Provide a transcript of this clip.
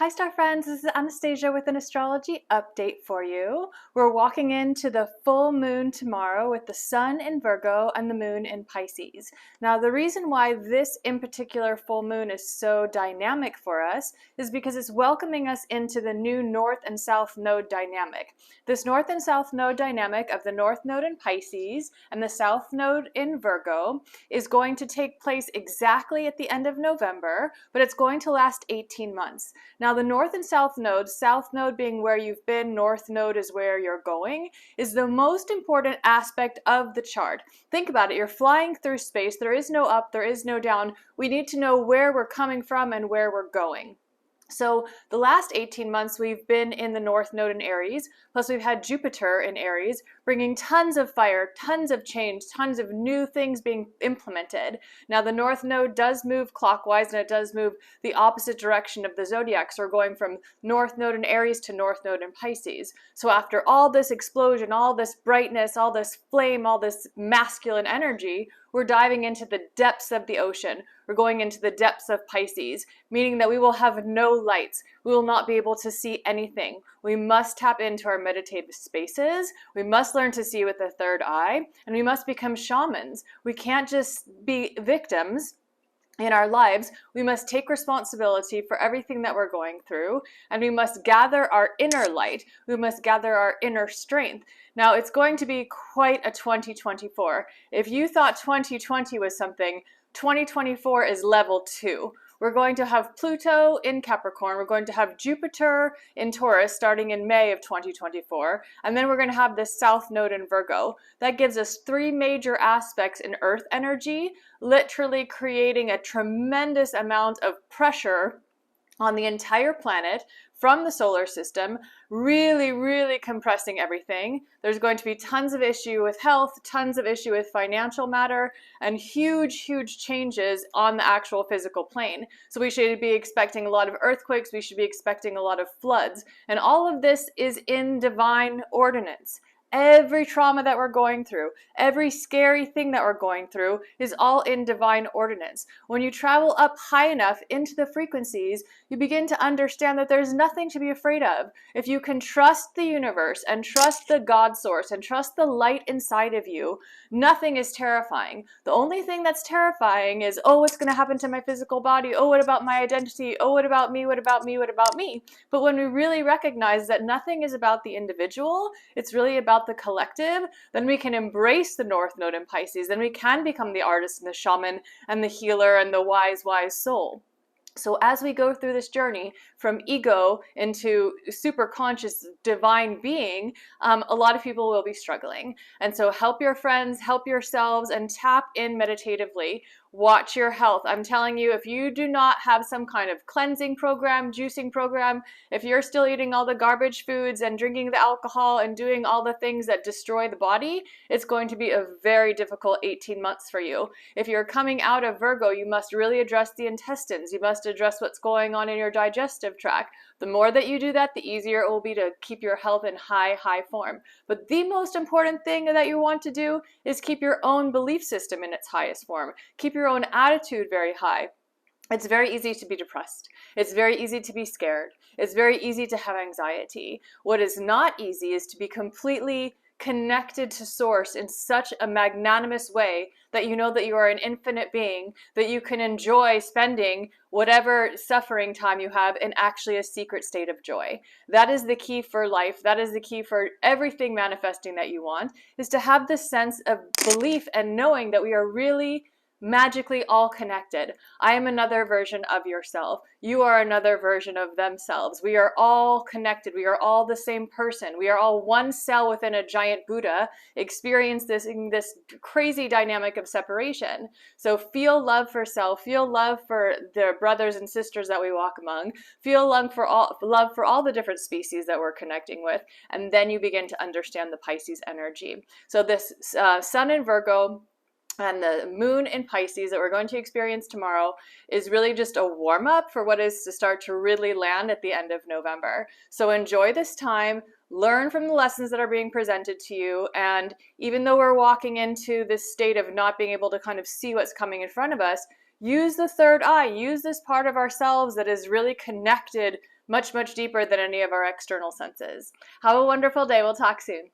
Hi, star friends. This is Anastasia with an astrology update for you. We're walking into the full moon tomorrow with the sun in Virgo and the moon in Pisces. Now, the reason why this in particular full moon is so dynamic for us is because it's welcoming us into the new north and south node dynamic. This north and south node dynamic of the north node in Pisces and the south node in Virgo is going to take place exactly at the end of November, but it's going to last 18 months. Now, the north and south node being where you've been, north node is where you're going, is the most important aspect of the chart. Think about it. You're flying through space. There is no up, there is no down. We need to know where we're coming from and where we're going. So the last 18 months we've been in the north node in Aries, plus we've had Jupiter in Aries, bringing tons of fire, tons of change, tons of new things being implemented. Now the north node does move clockwise and it does move the opposite direction of the zodiac. So we're going from north node in Aries to north node in Pisces. So after all this explosion, all this brightness, all this flame, all this masculine energy, we're diving into the depths of the ocean. We're going into the depths of Pisces, meaning that we will have no lights. We will not be able to see anything. We must tap into our meditative spaces. We must learn to see with the third eye, and we must become shamans. We can't just be victims in our lives. We must take responsibility for everything that we're going through, and we must gather our inner light. We must gather our inner strength. Now, it's going to be quite a 2024. If you thought 2020 was something, 2024 is level 2. We're going to have Pluto in Capricorn. We're going to have Jupiter in Taurus starting in May of 2024. And then we're going to have this South Node in Virgo. That gives us 3 major aspects in Earth energy, literally creating a tremendous amount of pressure on the entire planet from the solar system, really compressing everything. There's going to be tons of issue with health, tons of issue with financial matter, and huge changes on the actual physical plane. So we should be expecting a lot of earthquakes, we should be expecting a lot of floods, and all of this is in divine ordinance. Every trauma that we're going through, every scary thing that we're going through is all in divine ordinance. When you travel up high enough into the frequencies, you begin to understand that there's nothing to be afraid of. If you can trust the universe and trust the God source and trust the light inside of you, nothing is terrifying. The only thing that's terrifying is, oh, what's going to happen to my physical body? Oh, what about my identity? Oh, what about me? What about me? What about me? But when we really recognize that nothing is about the individual, it's really about the collective, then we can embrace the North Node in Pisces. Then we can become the artist and the shaman and the healer and the wise soul. So as we go through this journey from ego into super conscious divine being, a lot of people will be struggling. And so help your friends, help yourselves, and tap in meditatively. Watch your health. I'm telling you, if you do not have some kind of cleansing program, juicing program, if you're still eating all the garbage foods and drinking the alcohol and doing all the things that destroy the body, it's going to be a very difficult 18 months for you. If you're coming out of Virgo, you must really address the intestines. You must address what's going on in your digestive tract. The more that you do that, the easier it will be to keep your health in high form. But the most important thing that you want to do is keep your own belief system in its highest form. Keep your own attitude very high. It's very easy to be depressed. It's very easy to be scared. It's very easy to have anxiety. What is not easy is to be completely connected to source in such a magnanimous way that you know that you are an infinite being, that you can enjoy spending whatever suffering time you have in actually a secret state of joy. That is the key for life. That is the key for everything manifesting that you want, is to have this sense of belief and knowing that we are really magically all connected. I am another version of yourself. You are another version of themselves. We are all connected. We are all the same person. We are all one cell within a giant Buddha, experiencing this crazy dynamic of separation. So feel love for self, feel love for the brothers and sisters that we walk among, feel love for all the different species that we're connecting with, and then you begin to understand the Pisces energy. So this Sun in Virgo and the moon in Pisces that we're going to experience tomorrow is really just a warm-up for what is to start to really land at the end of November. So enjoy this time, learn from the lessons that are being presented to you, and even though we're walking into this state of not being able to kind of see what's coming in front of us, use the third eye, use this part of ourselves that is really connected much, much deeper than any of our external senses. Have a wonderful day. We'll talk soon.